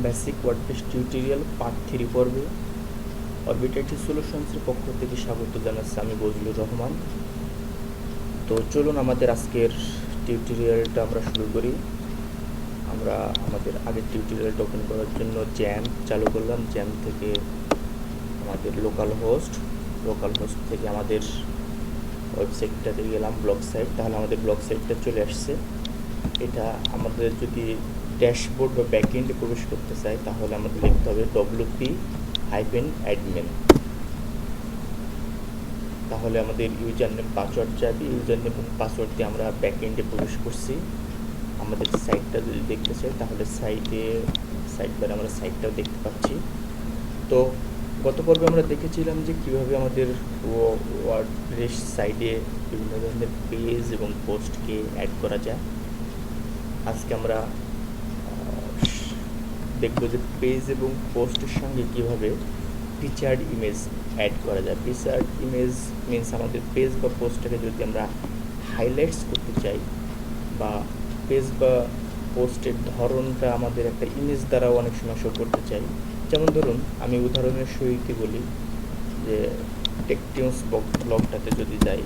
Basic WordPress tutorial part 3 পর্বে orbit IT সলিউশনসের পক্ষ থেকে স্বাগত জানাচ্ছি আমি বজলুর রহমান। তো চলুন আমাদের আজকের টিউটোরিয়ালটা আমরা শুরু করি। আমরা আমাদের আগের টিউটোরিয়ালটা ওপেন করার জন্য জ্যাম্প চালু করলাম। জ্যাম্প থেকে আমাদের লোকাল হোস্ট থেকে আমাদের ওয়েবসাইটটাতে গেলাম, ব্লগ সাইট। তাহলে আমাদের ব্লগ সাইটটা চলে আসছে। এটা আমাদের যদি ড্যাশবোর্ড বা ব্যাকএন্ডে প্রবেশ করতে চাই তাহলে আমাদের লিখতে হবে wp-admin। তাহলে আমাদের ইউজার নেম পাসওয়ার্ড চাইবে। ইউজার নেম এবং পাসওয়ার্ড দিয়ে আমরা ব্যাকএন্ডে প্রবেশ করছি। আমাদের সাইটটা যদি দেখতে চাই তাহলে সাইটবারে আমরা সাইটটাও দেখতে পাচ্ছি। তো গত পর্বে আমরা দেখেছিলাম যে কীভাবে আমাদের ওয়ার্ডপ্রেস সাইটে বিভিন্ন ধরনের পেজ এবং পোস্টকে অ্যাড করা যায়। আজকে আমরা দেখব যে পেজ এবং পোস্টের সঙ্গে কীভাবে ফিচার্ড ইমেজ অ্যাড করা যায়। ফিচার্ড ইমেজ মিনস আমাদের পেজ বা পোস্টটাকে যদি আমরা হাইলাইটস করতে চাই বা পেজ বা পোস্টের ধরনটা আমাদের একটা ইমেজ দ্বারাও অনেক সময় শো করতে চাই। যেমন ধরুন আমি উদাহরণের সহিত বলি যে টেকটিউন্স ব্লগটাতে যদি যাই,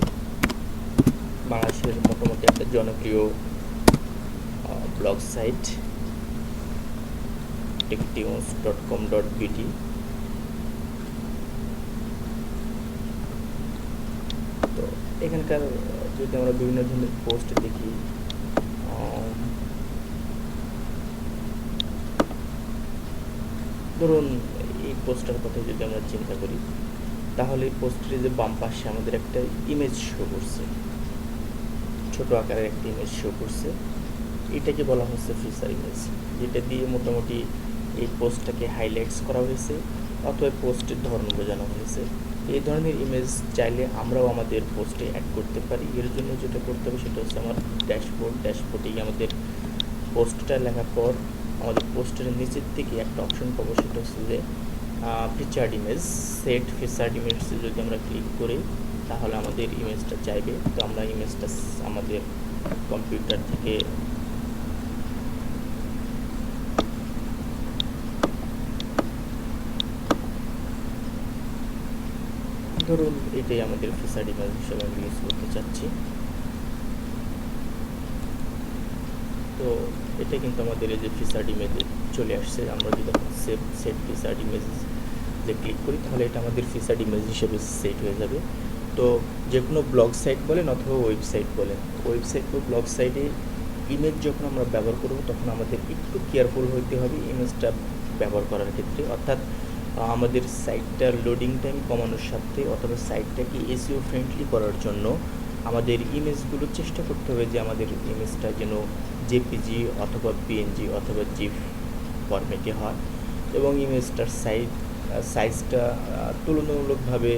বাংলাদেশের মোটামুটি একটা জনপ্রিয় ব্লগ সাইট techtunes.com.bt। তো এখানকার যদি আমরা বিভিন্ন ধরনের পোস্ট দেখি, ধরুন এই পোস্টার কথা যদি আমরা চিন্তা করি তাহলে এই পোস্টের যে বাম পাশে আমাদের একটা ইমেজ শো করছে, ছোট আকারের একটা ইমেজ শো করছে। এটাকে বলা হচ্ছে ফিচার ইমেজ, যেটা দিয়ে মোটামুটি এই পোস্টটাকে হাইলাইটস করা হয়েছে অথবা পোস্টের ধরন বোঝানো হয়েছে। এই ধরনের ইমেজ চাইলে আমরাও আমাদের পোস্টে অ্যাড করতে পারি। এর জন্য যেটা করতে হবে সেটা হচ্ছে আমার ড্যাশবোর্ডে আমাদের পোস্টটা লেখার পর আমাদের পোস্টের নিচের দিকে একটা অপশন পাবো, সেটা হচ্ছে যে ফিচার্ড ইমেজ। সেট ফিচার্ড ইমেজে যদি আমরা ক্লিক করি তাহলে আমাদের ইমেজটা চাইবে। তো আমরা ইমেজটা আমাদের কম্পিউটার থেকে ধরুন এটাই আমাদের ফিচার্ড ইমেজ হিসেবে আমি ইউজ করতে চাচ্ছি। তো এটা কিন্তু আমাদের এই যে ফিচার্ড ইমেজে চলে আসছে। আমরা যদি সেট ফিচার্ড ইমেজ যে ক্লিক করি তাহলে এটা আমাদের ফিচার্ড ইমেজ হিসেবে সেট হয়ে যাবে। তো যে কোনো ব্লগ সাইট বলেন অথবা ওয়েবসাইট বলেন, ওয়েবসাইট বা ব্লগ সাইটে ইমেজ যখন আমরা ব্যবহার করব তখন আমাদের একটু কেয়ারফুল হতে হবে ইমেজটা ব্যবহার করার ক্ষেত্রে। অর্থাৎ আমাদের সাইটটার লোডিং টাইম কমানোর সাথে অথবা সাইটটাকে এসইও ফ্রেন্ডলি করার জন্য আমাদের ইমেজগুলো চেষ্টা করতে হবে যে আমাদের ইমেজটা যেন জেপিজি অথবা পিএনজি অথবা জিপ ফরম্যাটে হয় এবং ইমেজটার সাইজটা তুলনামূলকভাবে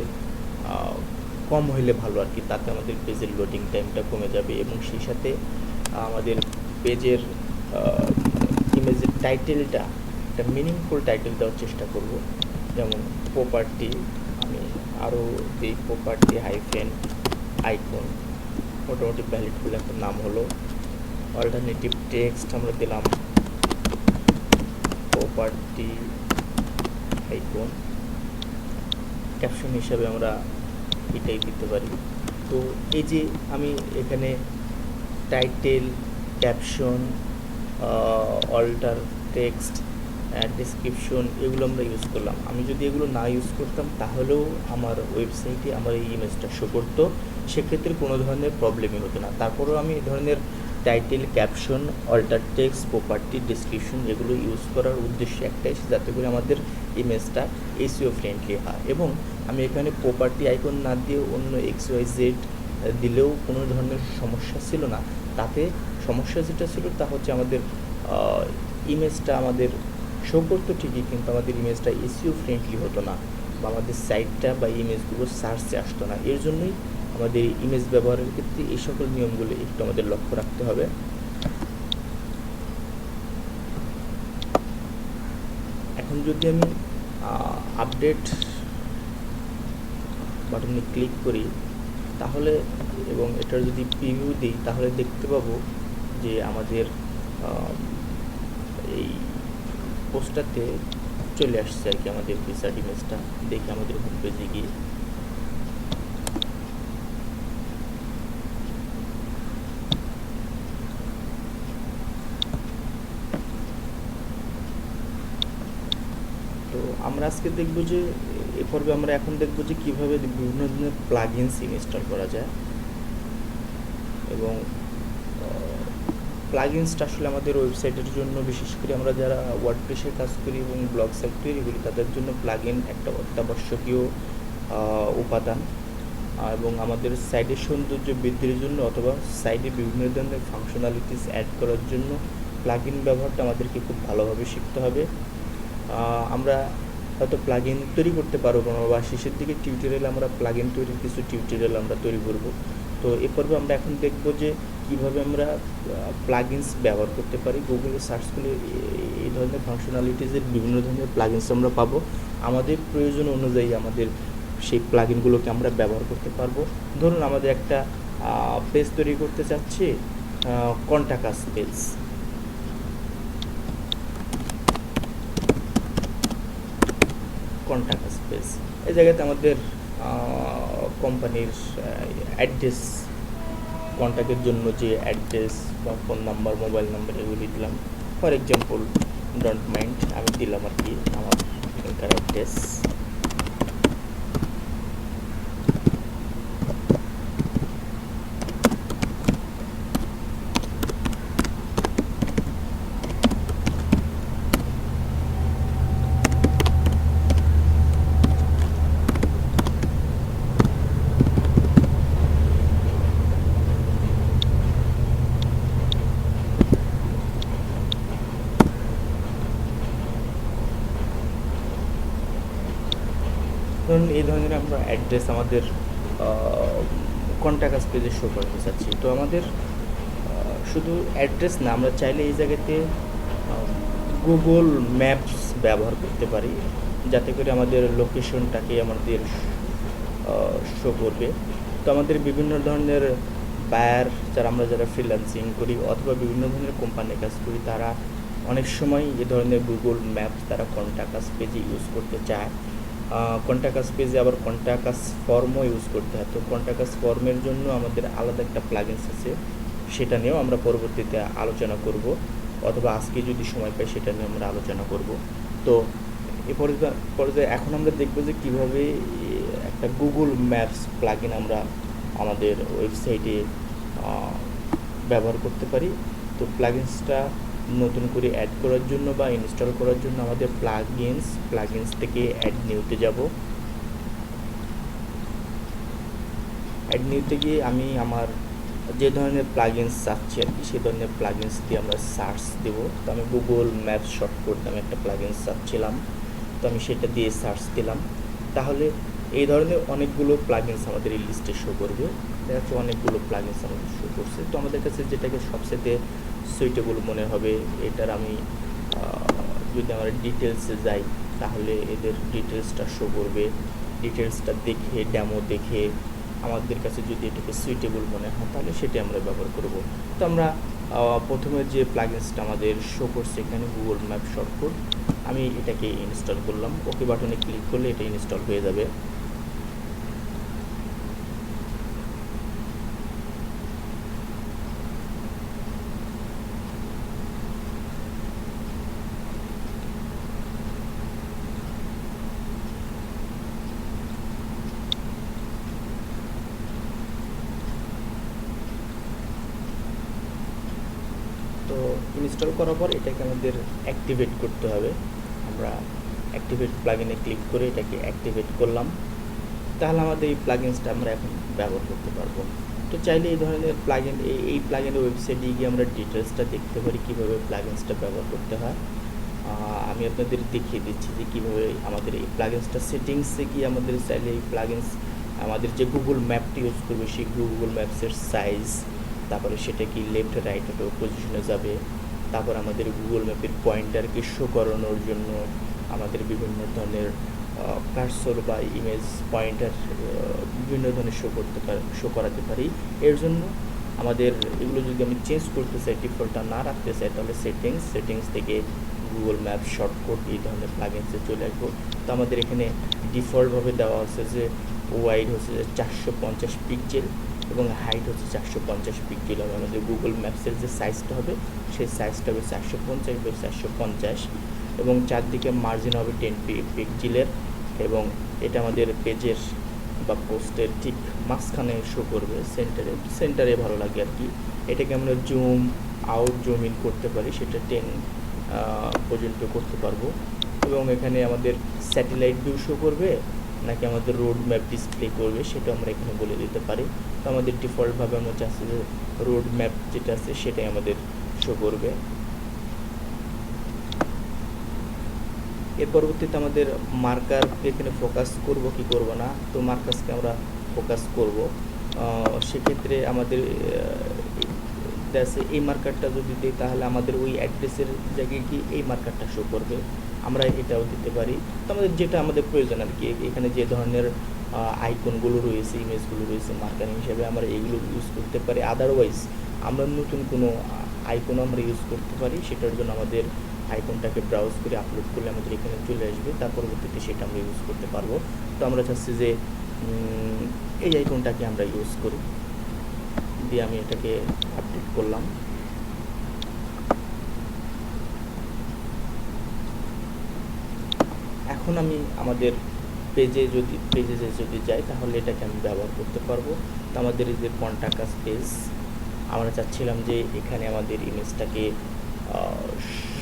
কম হইলে ভালো আর কি। তাতে আমাদের পেজের লোডিং টাইমটা কমে যাবে এবং সেই সাথে আমাদের পেজের ইমেজের টাইটেলটা একটা মিনিংফুল টাইটেল দেওয়ার চেষ্টা করব। যেমন প্রপার্টি, আমি আরও দিই প্রপার্টি হাইফেন আইকন, মোটামুটি ভ্যালিডফুল একটা নাম হলো। অল্টারনেটিভ টেক্সট আমরা দিলাম প্রপার্টি আইকন। ক্যাপশন হিসাবে আমরা এটাই দিতে পারি। তো এই যে আমি এখানে title, caption, alter text, description এগুলো আমরা ইউজ করলাম। আমি যদি এগুলো না ইউজ করতাম তাহলেও আমার ওয়েবসাইটে আমার এই ইমেজটা শো করতো, সেক্ষেত্রে কোনো ধরনের প্রবলেমই হতো না। তারপরেও আমি এই ধরনের title, caption, alter text, property, description এগুলো ইউজ করার উদ্দেশ্য একটাই, যাতে করে আমাদের ইমেজটা এসইও ফ্রেন্ডলি হয়। এবং আমি এখানে প্রপার্টি আইকন না দিয়ে অন্য XYZ দিলেও কোনো ধরনের সমস্যা ছিল না। তাতে সমস্যা যেটা ছিল তা হচ্ছে আমাদের ইমেজটা আমাদের শো করতো ঠিকই, কিন্তু আমাদের ইমেজটা এসইও ফ্রেন্ডলি হতো না বা আমাদের সাইটটা বা ইমেজগুলো সার্চে আসতো না। এর জন্যই আমাদের ইমেজ ব্যবহারের ক্ষেত্রে এই সকল নিয়মগুলো একটু আমাদের লক্ষ্য রাখতে হবে। এখন যদি আমি আপডেট বাটনে ক্লিক করি তাহলে এবং এটার যদি প্রিভিউ দিই তাহলে দেখতে পাবো যে আমাদের এই পোস্টটাতে চলে আসছে আর কি আমাদের ফিচার্ড ইমেজটা। দেখি আমাদের হোম পেজে গিয়ে। তো আমরা আজকে দেখব যে এ পর্বে আমরা এখন দেখব যে কীভাবে বিভিন্ন ধরনের প্লাগইনস ইনস্টল করা যায়। এবং প্লাগইনসটা আসলে আমাদের ওয়েবসাইটের জন্য, বিশেষ করে আমরা যারা ওয়ার্ডপ্রেসে কাজ করি এবং ব্লগ সাইট তৈরি করি, তাদের জন্য প্লাগইন একটা অত্যাবশ্যকীয় উপাদান। এবং আমাদের সাইটের সৌন্দর্য বৃদ্ধির জন্য অথবা সাইটে বিভিন্ন ধরনের ফাংশনালিটিস অ্যাড করার জন্য প্লাগইন ব্যবহারটা আমাদেরকে খুব ভালোভাবে শিখতে হবে। আমরা হয়তো প্লাগইন তৈরি করতে পারবো না, বা শেষের দিকে টিউটোরিয়ালে আমরা প্লাগইন তৈরির কিছু টিউটোরিয়াল আমরা তৈরি করব। তো এ পর্বে আমরা এখন দেখব যে কীভাবে আমরা প্লাগইনস ব্যবহার করতে পারি। গুগলে সার্চ করলে এই ধরনের ফাংশনালিটিসের বিভিন্ন ধরনের প্লাগইনস আমরা পাবো। আমাদের প্রয়োজন অনুযায়ী আমাদের সেই প্লাগইনগুলোকে আমরা ব্যবহার করতে পারবো। ধরুন আমাদের একটা পেজ তৈরি করতে চাচ্ছি, কন্টাক্ট আস পেজ। কন্টাক্ট আস পেজ, এই জায়গাতে আমাদের কোম্পানির অ্যাড্রেস, কন্ট্যাক্টের জন্য যে অ্যাড্রেস বা ফোন নাম্বার, মোবাইল নাম্বার এগুলি দিলাম। ফর এক্সাম্পল, ডোন্ট মাইন্ড আমি দিলাম আর কি আমার এখানকার অ্যাড্রেস। ধরুন এই ধরনের আমরা অ্যাড্রেস আমাদের কন্ট্যাক্ট আস পেজে শো করতে চাচ্ছি। তো আমাদের শুধু অ্যাড্রেস না, আমরা চাইলে এই জায়গাতে গুগল ম্যাপস ব্যবহার করতে পারি, যাতে করে আমাদের লোকেশনটাকে আমাদের শো করবে। তো আমাদের বিভিন্ন ধরনের বায়ার, যারা ফ্রিল্যান্সিং করি অথবা বিভিন্ন ধরনের কোম্পানির কাজ করি, তারা অনেক সময় এ ধরনের গুগল ম্যাপস তারা কন্ট্যাক্ট আস পেজে ইউজ করতে চায়। কন্ট্যাক্ট আস পেজে আবার কন্ট্যাক্ট আস ফর্মও ইউজ করতে হয়। তো কন্ট্যাক্ট আস ফর্মের জন্য আমাদের আলাদা একটা প্লাগইনস আছে, সেটা নিয়েও আমরা পরবর্তীতে আলোচনা করব, অথবা আজকে যদি সময় পাই সেটা নিয়ে আমরা আলোচনা করব। তো এ পর্যায়ে এখন আমরা দেখব যে কীভাবে একটা গুগল ম্যাপস প্লাগইন আমরা আমাদের ওয়েবসাইটে ব্যবহার করতে পারি। তো প্লাগইনসটা নতুন করে অ্যাড করার জন্য বা ইনস্টল করার জন্য আমাদের প্লাগইনস থেকে অ্যাড নিউতে যাব। অ্যাড নিউতে গিয়ে আমি আমার যে ধরনের প্লাগইনস চাচ্ছি আর কি, সেই ধরনের প্লাগইনস দিয়ে আমরা সার্চ দেব। তো আমি গুগল ম্যাপস শর্টকাট নামে একটা প্লাগইনস চাচ্ছিলাম, তো আমি সেটা দিয়ে সার্চ দিলাম। তাহলে এই ধরনের অনেকগুলো প্লাগইনস আমাদের এই লিস্টে শো করবে। দেখা যাচ্ছে অনেকগুলো প্লাগইনস আমাদের শো করছে। তো আমাদের কাছে যেটাকে সবচেয়ে সুইটেবল মনে হবে, এটার আমি যদি আমরা ডিটেলসে যাই তাহলে এদের ডিটেলসটা শো করবে। ডিটেলসটা দেখে, ডেমো দেখে আমাদের কাছে যদি এটাকে সুইটেবল মনে হয় তাহলে সেটি আমরা ব্যবহার করব। তো আমরা প্রথমে যে প্লাগইনসটা আমাদের শো করছে এখানে গুগল ম্যাপ শর্টকাট, আমি এটাকে ইনস্টল করলাম। ওকে বাটনে ক্লিক করলে এটা ইনস্টল হয়ে যাবে। তো ইনস্টল করার পর এটাকে আমাদের অ্যাক্টিভেট করতে হবে। আমরা অ্যাক্টিভেট প্লাগইনে ক্লিক করে এটাকে অ্যাক্টিভেট করলাম। তাহলে আমাদের এই প্লাগইনসটা আমরা এখন ব্যবহার করতে পারবো। তো চাইলে এই ধরনের প্লাগইন, এই প্লাগইনের ওয়েবসাইটে গিয়ে আমরা ডিটেলসটা দেখতে পারি কীভাবে প্লাগইনসটা ব্যবহার করতে হয়। আমি আপনাদের দেখিয়ে দিচ্ছি যে কীভাবে আমাদের এই প্লাগইনসটা সেটিংসে গিয়ে আমাদের চাইলে এই প্লাগইনস আমাদের যে গুগল ম্যাপটি ইউজ করবে সেই গুগল ম্যাপসের সাইজ, তারপরে সেটা কি লেফট রাইট পজিশনে যাবে, তারপর আমাদের গুগল ম্যাপের পয়েন্টারকে শো করানোর জন্য আমাদের বিভিন্ন ধরনের কার্সর বা ইমেজ পয়েন্টার বিভিন্ন ধরনের শো করাতে পারি। এর জন্য আমাদের এগুলো যদি আমি চেঞ্জ করতে চাই, ডিফল্টটা না রাখতে চাই, তাহলে সেটিংস থেকে গুগল ম্যাপ শর্টকাট এই ধরনের প্লাগিনসে চলে আসবো। তো আমাদের এখানে ডিফল্টভাবে দেওয়া আছে যে ওয়াইড হচ্ছে 450 পিক্সেল এবং হাইট হচ্ছে 450 পিক্সেল হবে। আমাদের গুগল ম্যাপসের যে সাইজটা হবে সেই সাইজটা হবে 450 বাই 450 এবং চারদিকে মার্জিন হবে 10 পিক্সেলের এবং এটা আমাদের পেজের বা পোস্টের ঠিক মাঝখানে শো করবে, সেন্টারে ভালো লাগে আর কি। এটাকে আমরা জুম আউট জুম ইন করতে পারি, সেটা 10 পর্যন্ত করতে পারবো এবং এখানে আমাদের স্যাটেলাইট ভিউ শো করবে নাকি আমাদের রোড ম্যাপ ডিসপ্লে করবে সেটা আমরা এখানে বলে দিতে পারি। তো আমাদের ডিফল্টভাবে আমরা চাচ্ছি যে রোড ম্যাপ যেটা আছে সেটাই আমাদের শো করবে। এর পরবর্তীতে আমাদের মার্কার এখানে ফোকাস করব কি করব না, তো মার্কাসকে আমরা ফোকাস করব। সেক্ষেত্রে আমাদের এই মার্কারটা যদি দিই তাহলে আমাদের ওই অ্যাড্রেসের জায়গায় কি এই মার্কারটা শো করবে, আমরা এটাও দিতে পারি। তো আমাদের যেটা আমাদের প্রয়োজন আর কি, এখানে যে ধরনের আইকনগুলো রয়েছে, ইমেজগুলো রয়েছে মার্কার হিসেবে আমরা এইগুলো ইউজ করতে পারি। আদারওয়াইজ আমরা নতুন কোনো আইকনও আমরা ইউজ করতে পারি, সেটার জন্য আমাদের আইকনটাকে ব্রাউজ করে আপলোড করলে আমাদের এখানে চলে আসবে, তার পরবর্তীতে সেটা আমরা ইউজ করতে পারবো। তো আমরা চাচ্ছি যে এই আইকনটাকে আমরা ইউজ করি, দিয়ে আমি এটাকে আপডেট করলাম। এখন আমি আমাদের পেজে যদি যাই তাহলে এটাকে আমি ব্যবহার করতে পারবো। তো আমাদের এই যে কন্টাক্ট আস পেজ, আমরা চাচ্ছিলাম যে এখানে আমাদের ইমেজটাকে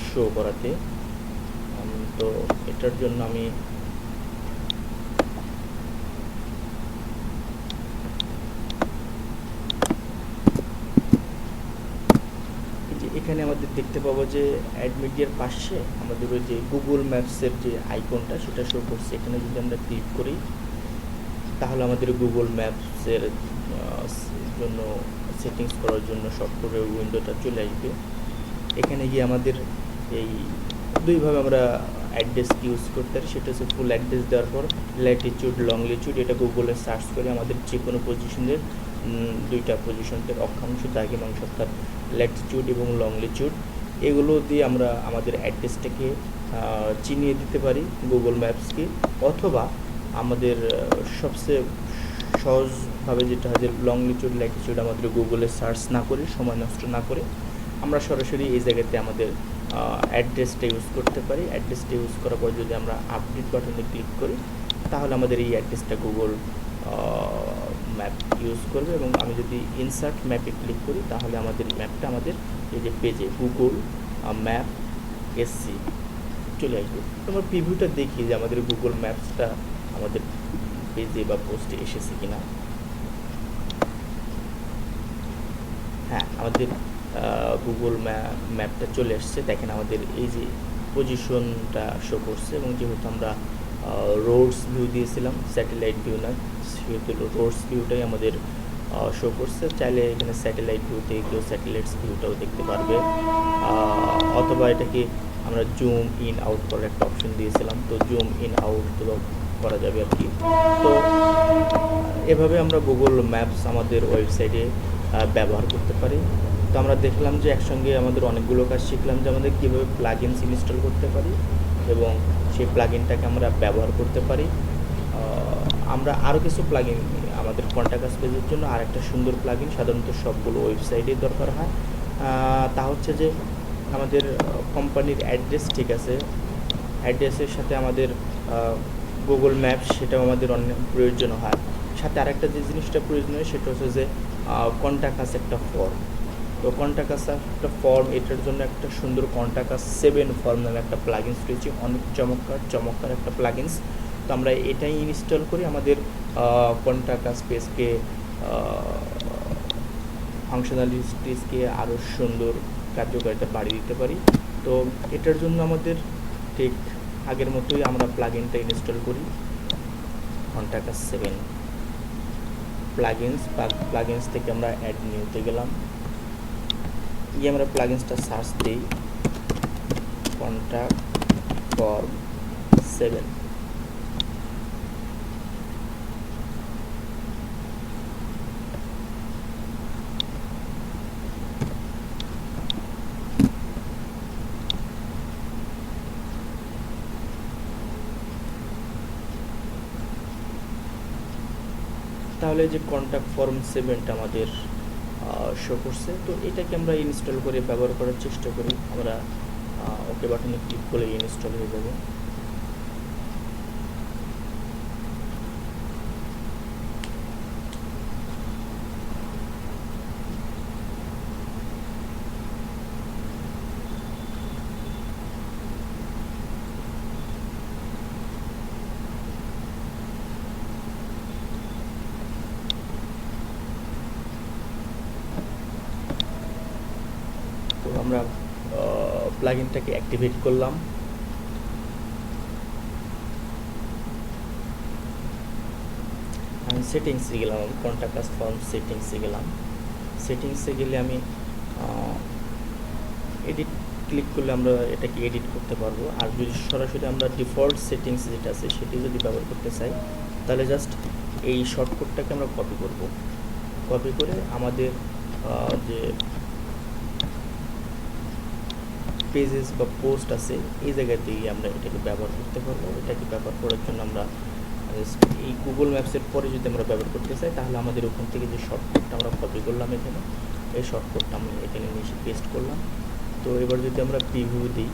শো করাতে। তো এটার জন্য আমি এখানে আমাদের দেখতে পাবো যে অ্যাড মিডিয়ার পাশে আমাদের ওই যে গুগল ম্যাপসের যে আইকনটা সেটা শো করছে। এখানে যদি আমরা ক্লিক করি তাহলে আমাদের গুগল ম্যাপসের জন্য সেটিংস করার জন্য শর্টকাটের উইন্ডোটা চলে আসবে। এখানে গিয়ে আমাদের এই দুইভাবে আমরা অ্যাড্রেস ইউজ করতে পারি, সেটা হচ্ছে ফুল অ্যাড্রেস দেওয়ার পর ল্যাটিটিউড লংলিটিউড এটা গুগলে সার্চ করে আমাদের যে কোনো পজিশনের দুইটা পজিশনের অক্ষাংশ দ্রাঘিমাংশ অর্থাৎ ল্যাটিটিউড এবং লংলিটিউড এগুলো দিয়ে আমরা আমাদের অ্যাড্রেসটাকে চিনিয়ে দিতে পারি গুগল ম্যাপসকে। অথবা আমাদের সবচেয়ে সহজভাবে যেটা হয় যে লংলিটিউড ল্যাটিটিউড আমাদের গুগলে সার্চ না করে, সময় নষ্ট না করে আমরা সরাসরি এই জায়গাতে আমাদের অ্যাড্রেসটা ইউজ করতে পারি। অ্যাড্রেসটা ইউজ করার পর যদি আমরা আপডেট বাটনে ক্লিক করি তাহলে আমাদের এই অ্যাড্রেসটা গুগল ম্যাপ ইউজ করবে এবং আমি যদি ইনসার্ট ম্যাপে ক্লিক করি তাহলে আমাদের ম্যাপটা আমাদের এই যে পেজে গুগল ম্যাপ এসসি চলে আসবে। তো আমরা প্রিভিউটা দেখি যে আমাদের গুগল ম্যাপসটা আমাদের পেজে বা পোস্টে এসেছে কিনা। হ্যাঁ, আমাদের গুগল ম্যাপটা চলে আসছে। দেখেন আমাদের এই যে পজিশনটা শো করছে এবং যেহেতু আমরা রোডস ভিউ দিয়েছিলাম, স্যাটেলাইট ভিউ না, সেহেতু রোডস ভিউটাই আমাদের শো করছে। চাইলে এখানে স্যাটেলাইট ভিউ থেকে কেউ স্যাটেলাইটস ভিউটাও দেখতে পারবে, অথবা এটাকে আমরা জুম ইন আউট করার একটা অপশন দিয়েছিলাম, তো জুম ইন আউট করা যাবে আর কি। তো এভাবে আমরা গুগল ম্যাপস আমাদের ওয়েবসাইটে ব্যবহার করতে পারি। তো আমরা দেখলাম যে একসঙ্গে আমাদের অনেকগুলো কাজ শিখলাম যে আমাদের কীভাবে প্লাগইনস ইনস্টল করতে পারি এবং সেই প্লাগইনটাকে আমরা ব্যবহার করতে পারি। আমরা আরও কিছু প্লাগইন আমাদের কন্টাক্ট আস পেজের জন্য আরেকটা সুন্দর প্লাগইন সাধারণত সবগুলো ওয়েবসাইটেই দরকার হয়, তা হচ্ছে যে আমাদের কোম্পানির অ্যাড্রেস ঠিক আছে, অ্যাড্রেসের সাথে আমাদের গুগল ম্যাপস সেটাও আমাদের অনেক প্রয়োজন হয়। সাথে আরেকটা যে জিনিসটা প্রয়োজন হয় সেটা হচ্ছে যে কন্টাক্ট আস একটা ফর্ম। তো কন্টাক্ট আস একটা ফর্ম, এটার জন্য একটা সুন্দর কন্টাক্ট আস 7 ফর্ম নামে একটা প্লাগইনস রয়েছে, অনেক চমৎকার একটা প্লাগইনস। তো আমরা এটাই ইনস্টল করি আমাদের কন্টাক্ট আস পেজকে ফাংশনালিটিসকে আরও সুন্দর কার্যকারিতা বাড়িয়ে দিতে পারি। তো এটার জন্য আমাদের ঠিক আগের মতোই আমরা প্লাগইনটা ইনস্টল করি, কন্টাক্ট আস 7 প্লাগইনস থেকে আমরা অ্যাড নিউতে গেলাম, গিয়ে আমরা প্লাগইনসটা সার্চ দিই কন্টাক্ট ফর্ম 7। তাহলে যে কন্ট্যাক্ট ফর্ম 7টা আমাদের শো করছে। তো এটাকে আমরা ইনস্টল করে ব্যবহার করার চেষ্টা করি। আমরা ওকে বাটনে ক্লিক করলে ইনস্টল হয়ে যাবে। তো আমরা প্লাগইনটাকে অ্যাক্টিভেট করলাম। আমি সেটিংসে গেলাম, কন্ট্যাক্ট আস ফর্ম সেটিংসে গেলাম। সেটিংসে গেলে আমি এডিট ক্লিক করলে আমরা এটাকে এডিট করতে পারবো। আর যদি সরাসরি আমরা ডিফল্ট সেটিংস যেটা আছে সেটি যদি ব্যবহার করতে চাই, তাহলে জাস্ট এই শর্টকাটটাকে আমরা কপি করব। কপি করে আমাদের যে পেজেস বা পোস্ট আছে এই জায়গাতেই আমরা এটাকে ব্যবহার করতে পারবো। এটাকে ব্যবহার করার জন্য আমরা এই গুগল ম্যাপসের পরে যদি আমরা ব্যবহার করতে চাই, তাহলে আমাদের ওখান থেকে যে শর্টকাটটা আমরা কপি করলাম এখানে, এই শর্টকাটটা আমরা এখানে নিয়ে পেস্ট করলাম। তো এবার যদি আমরা প্রিভিউ দিই,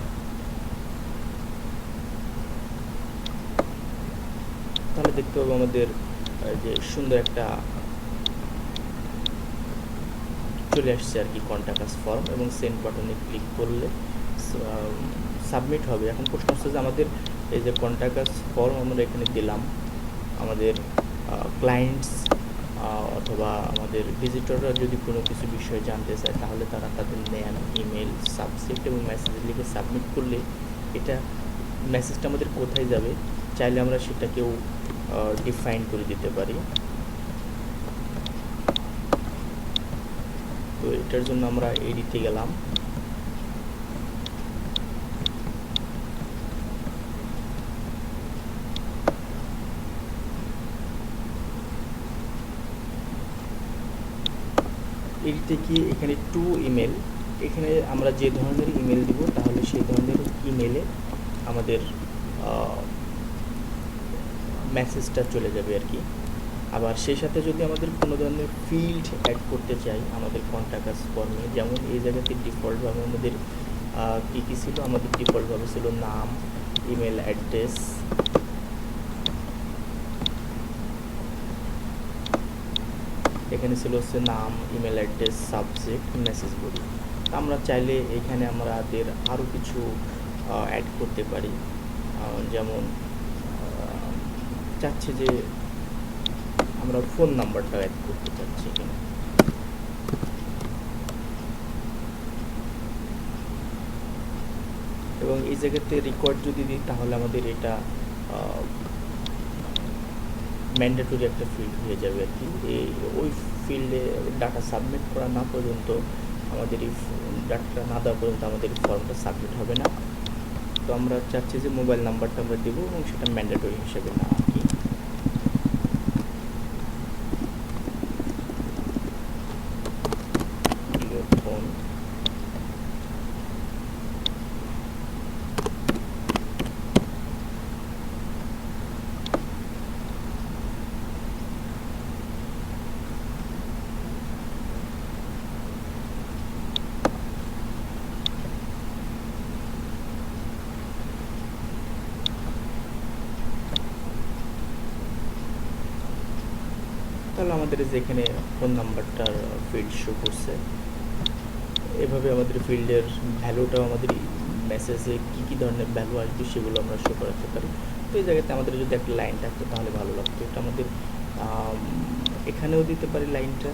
তাহলে দেখতে পাবো আমাদের যে সুন্দর একটা চলে আসছে আর কি কন্ট্যাক্ট আস ফর্ম, এবং সেন্ড বাটনে ক্লিক করলে সাবমিট হবে। এখন প্রশ্ন হচ্ছে যে আমাদের এই যে কন্ট্যাক্ট আস ফর্ম আমরা এখানে দিলাম, আমাদের ক্লায়েন্টস অথবা আমাদের ভিজিটররা যদি কোনো কিছু বিষয়ে জানতে চায়, তাহলে তারা তাদের নেম, ইমেল, সাবজেক্ট এবং মেসেজ লিখে সাবমিট করলে এটা মেসেজটা আমাদের কোথায় যাবে চাইলে আমরা সেটাকেও ডিফাইন করে দিতে পারি। তো এটার জন্য আমরা এডিটে গেলাম। এডিটে গিয়ে এখানে টু ইমেল, এখানে আমরা যে ধরনের ইমেল দিব তাহলে সেই ধরনের ইমেলে আমাদের মেসেজটা চলে যাবে আর কি। আবার সেই সাথে যদি আমাদের কোনো ধরনের ফিল্ড অ্যাড করতে চাই আমাদের কন্ট্যাক্ট আস ফর্মে, যেমন এই জায়গাতে ডিফল্টভাবে আমাদের কী কী ছিল, আমাদের ডিফল্টভাবে ছিল নাম, ইমেল অ্যাড্রেস, এখানে ছিল হচ্ছে নাম, email address, subject, message body. আমরা চাইলে এখানে আমাদের আরও কিছু অ্যাড করতে পারি, যেমন চাচ্ছি যে আমরা ফোন নাম্বারটাও অ্যাড করতে চাচ্ছি এখানে। এবং এই জায়গাতে রেকর্ড যদি দিই তাহলে আমাদের এটা ম্যান্ডেটরি একটা ফিল্ড হয়ে যাবে আর কি। ওই ফিল্ডে ডাটা সাবমিট করা না পর্যন্ত, আমাদের এই ডাটাটা না দেওয়া পর্যন্ত আমাদের এই ফর্মটা সাবমিট হবে না। তো আমরা চাচ্ছি যে মোবাইল নাম্বারটা আমরা দেবো এবং সেটা ম্যান্ডেটরি হিসেবে না আর কি। ফোন, তাহলে আমাদের যেখানে ফোন নাম্বারটার ফিল্ড শো করছে, এভাবে আমাদের ফিল্ডের ভ্যালুটাও আমাদের মেসেজে কী কী ধরনের ভ্যালু আসবে সেগুলো আমরা শো করাতে পারি। তো এই জায়গাতে আমাদের যদি একটা লাইন থাকতো তাহলে ভালো লাগতো। এটা আমাদের এখানেও দিতে পারি লাইনটা,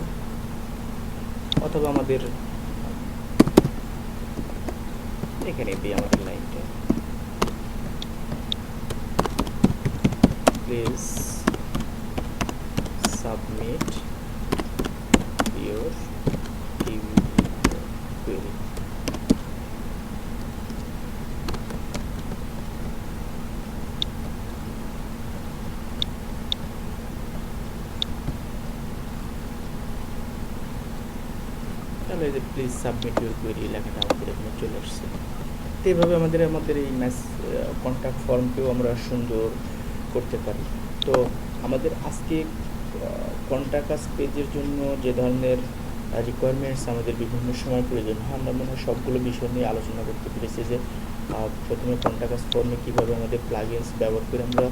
অথবা আমাদের এখানে দিই আমাদের লাইনটা, প্লিজ submit your query. তাহলে এই যে প্লিজ সাবমিট ইউর কোয়েরি লেখাটা আমাদের এখানে চলে আসছে। তো এইভাবে আমাদের এই কন্ট্যাক্ট ফর্মকেও আমরা সুন্দর করতে পারি। তো আমাদের আজকে কন্টাক্ট পেজের জন্য যে ধরনের রিকোয়ারমেন্টস আমাদের বিভিন্ন সময় প্রয়োজন হয়, আমরা মনে হয় সবগুলো বিষয় নিয়ে আলোচনা করতে পেরেছি যে প্রথমে কন্টাক্ট ফর্মে কীভাবে আমাদের প্লাগইনস ব্যবহার করে আমরা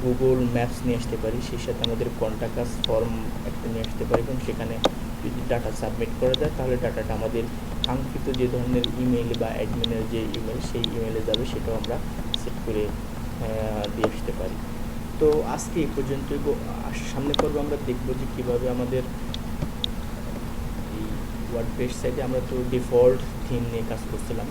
গুগল ম্যাপস নিয়ে আসতে পারি, সেই সাথে আমাদের কন্টাক্ট ফর্ম একটা নিয়ে আসতে পারি এবং সেখানে যদি ডাটা সাবমিট করা যায় তাহলে ডাটাটা আমাদের কাঙ্ক্ষিত যে ধরনের ইমেইল বা অ্যাডমিনের যে ইমেল সেই ইমেলে যাবে, সেটাও আমরা সেট করে দিয়ে আসতে পারি। তো আজকে এই পর্যন্তই। সামনে পর্বে আমরা দেখব যে কীভাবে আমাদের এই ওয়ার্ডপ্রেস সাইটে আমরা তো ডিফল্ট থিম নিয়ে কাজ করছিলাম,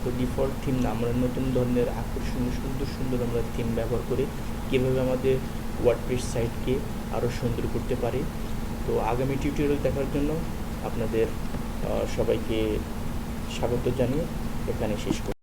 তো ডিফল্ট থিম না, আমরা নতুন ধরনের আকর্ষণীয় সুন্দর সুন্দর আমরা থিম ব্যবহার করে কীভাবে আমাদের ওয়ার্ডপ্রেস সাইটকে আরও সুন্দর করতে পারি। তো আগামী টিউটোরিয়াল দেখার জন্য আপনাদের সবাইকে স্বাগত জানিয়ে এখানে শেষ করি।